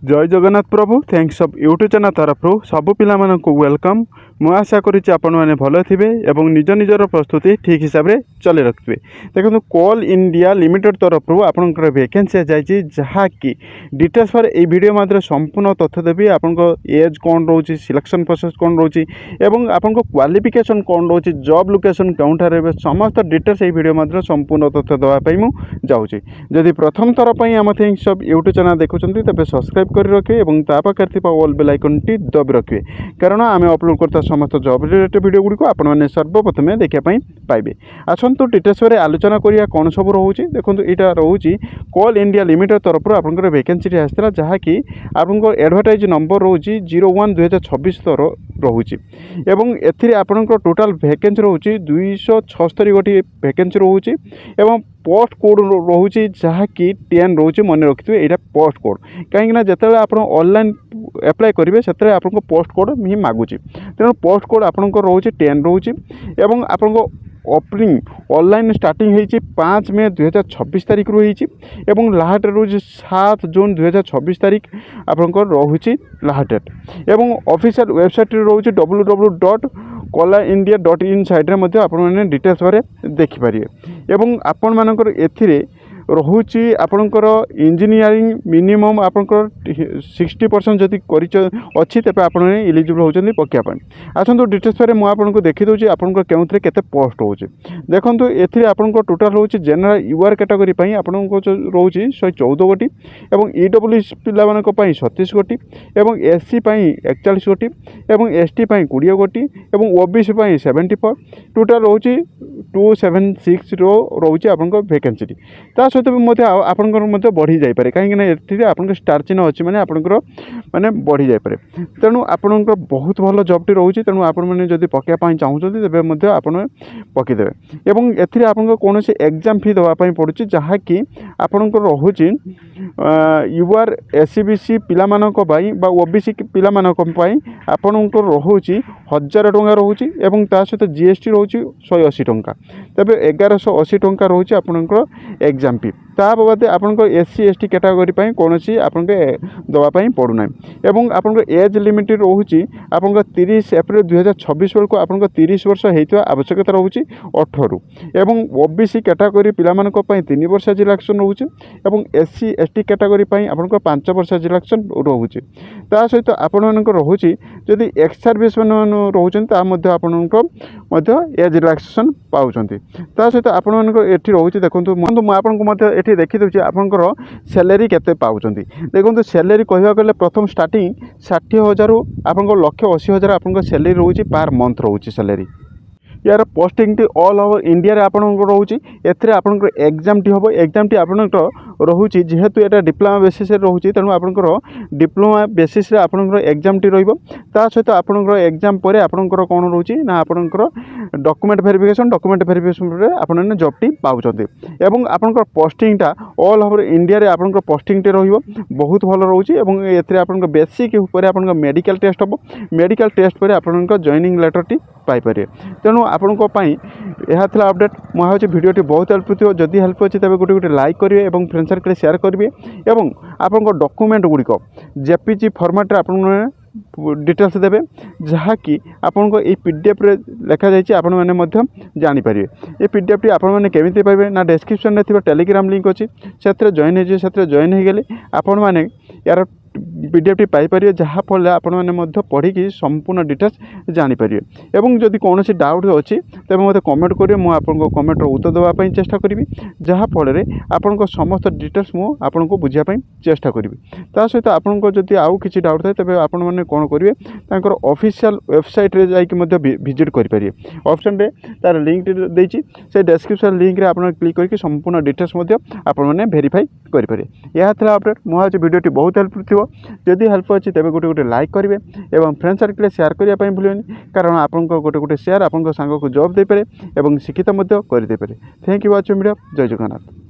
जय जगन्नाथ प्रभु thanks of YouTube channel तरफ सबु पिला वेलकम। मु आशा करी आपण मैंने भल थे और निज निजर प्रस्तुति ठीक हिसाब से चले रखिए। देखो कॉल इंडिया लिमिटेड तरफ आपंकर वैकेंसी जाइए जहाँकि डिटेल्स पर यह वीडियो मात्र संपूर्ण तथ्य देवी। आपण एज कौन रोचे, सिलेक्शन प्रोसेस कौन रोचे और आपण क्वालिफिकेशन कौन रोचे, जॉब लोकेशन कौन रे समस्त डिटेल्स यह वीडियो मात्र संपूर्ण तथ्य देवाई मुझे। जदि प्रथम थर पर आम थिंग्स ऑफ यूट्यूब चैनल देखुं तेज सब्सक्राइब कर रखिए और पाखे ऑल बेल आइकन टी दबी रखिए, कारण आम अपलोड करता समस्त जॉब रिलेटेड वीडियो गुड़िक आपने सर्वप्रथम देखापी पाइबे। आसतु डिटेल्स पर आलोचना करिया कौन सब रोचे। देखो यहाँ रोचे कॉल इंडिया लिमिटेड तरफ आपंकर वैकेंसी आसाला जहाँकि आपंकर एडवर्टाइज नंबर रोचे 01/2026 रोचे एवं एपंकर टोटाल वैकेंसी रोचे 276 गोटी वैकेंसी रोचे और पोस्ट कोड रोचे जहाँकि 10 रोचे। मन रखिए यहाँ पोस्ट कोड कहीं जिते आप ऑनलाइन एप्लाई करेंगे से आपको पोस्ट कोड ही मागुची, तेणु पोस्ट कोड आपंकर रोचे 10 रोचे और आपको ओपनिंग ऑनलाइन स्टार्टिंग होती 5 मे 2026 तारीख रु और लास्ट रोज 7 जून 2026 तारीख आपंकर रोचे लास्ट डेट और ऑफिशियल वेबसाइट रोचे www.kolaindia.in साइड्रे आपने डिटेल्स बारे देखिपारे। एवं आपण मानकर एथिरे रोचे आपणकर इंजीनियरिंग मिनिमम आपंकर 60% जदि अच्छी तेज आप इलिजिबल होती पकाइपाई। आसतु डिटेल्स पर मुझे देखीदे आपंकर केउथरे केते पोस्ट रोचे। देखो ये आपंकर टोटाल रोचे जनरल यूआर कैटेगरी आपको रोचे 114 गोटी और ईडब्ल्यूएस पिला 37 गोटी और एससी 41 गोटी और एसटी 20 गोटी और ओबीसी 74 टोटाल रोचे 276 रोचे आपंकर वैकेंसी। सहित भी आपंकर बढ़ी जापे कहीं आप स्टार चिन्ह अच्छी मैंने आपंकर माने बढ़ी जापे। तेणु आपंकर बहुत भल जॉबटी रोचे, तेणु आपने पकाइपाई चाहते तेज आप पकईदे और एथिरे आपंकर कौन से एग्जाम फी देवाई पड़ुची जहाँकि आपंकर रोचे यूआर एससीबीसी पिला ओबीसी पिला आपंकर रोचे 1000 टंका रोचे और ता सहित जीएसटी रोचे 180 टंका, तेज 1180 टंका रोचे आपंकर एग्जाम फी। ता बादे आपंकर एससी एसटी कैटेगरी कौन सी आपन दवाई पड़ूना और आपंकर एज लिमिट रोचे आपंकर 30 एप्रिल 2026 बेलू आपंकर 30 वर्ष होता आवश्यकता रोचे 18 और ओबीसी कैटेगरी पिला 3 वर्ष रिलैक्शन रोचे और एससी एसटी कैटेगरी आपंकर 5 वर्ष रिलैक्शन रोचे। ता सहित आपण रोचे जदि एक्स सर्विस मैंने रोचन आपंकर एज रिलैक्सेशन पाँच। ता सहित आपंकर रोचे देखो मुझे ये देखीदे आपंकर सैलरी केते पाउछंती। देखो सैलरी कहवा गले प्रथम स्टार्टिंग 60,000 रु आपंकर 1,80,000 आपंकर सैलरी रोचे पर मंथ रोचे सैलरी। यार posting T all over India रे आपनकर रोचे। एथरे आपनकर एग्जाम टी होबो, एग्जाम टी आपनकर रोचे जेहेतु एटा डिप्लोमा बेसिस रे रोचे तेणु आपनकर डिप्लोमा बेसिस रे आपनकर एग्जाम टी रहिबो। ता सहित आपनकर एग्जाम परे आपनकर कोन रोचे ना आपनकर डॉक्यूमेंट वेरिफिकेशन रे आपन जॉब टी पाउचंती एवं आपनकर पोस्टिंग टा ऑल ओवर इंडिया रे आपनकर पोस्टिंग टी रहिबो बहुत भलो रोचे एवं एथरे आपनकर बेसिक ऊपर आपनकर मेडिकल टेस्ट होबो, मेडिकल टेस्ट परे आपनकर जॉइनिंग लेटर टी पाई पारे। तेणु आपण यह अपडेट मुझे वीडियो बहुत हेल्प थी। जदि हेल्प अच्छी तेज गोटे लाइक करेंगे और फ्रेंड सर्कल शेयर करेंगे और आपण डॉक्यूमेंट गुड़िक जेपीजी फॉर्मेट आप डिटेल्स देवे जहाँकि आपन को ये पीडीएफ रे लिखा जाइए आपण मैंने जानीपर। ये पीडीएफ टी आपण मैंने केमी पाइबे ना डिस्क्रिप्शन में टेलीग्राम लिंक अच्छी से जॉइन हो जॉइन हो गले आपण मैंने यार पीडीएफ टी पाइपर जहाँफल आपने पढ़ी संपूर्ण डिटेल्स जानीपर। और जदि कौन डाउट अच्छी तेज मत कमेंट करेंगे मुझे कमेंट उत्तर देवाई चेष्टा करी जहाँफल आपण समस्त डिटेल्स मुझे बुझापी चेष्टा करी। ता सहित आपको जदि आउ कि डाउट थाए तेज आपण मैंने कौन करेंगे ऑफिशियल वेबसाइट रे जाकि विजिट करेंगे। ऑप्शन रे तार लिंक देती से डिस्क्रिप्शन लिंक रे आप क्लिक करके संपूर्ण डिटेल्स आपने वेरीफाई करेंगे। यह था अपडेट मुझे वीडियो बहुत हेल्प थी। जदि हेल्प अच्छी तेज गोटे लाइक करेंगे और फ्रेंड सर्कल शेयर करने भूलें, कारण आपन गोटे शेयर आप सांग को जॉब दे पारे और शिक्षित करदे पारे। Thank you watching video. जय जगन्नाथ।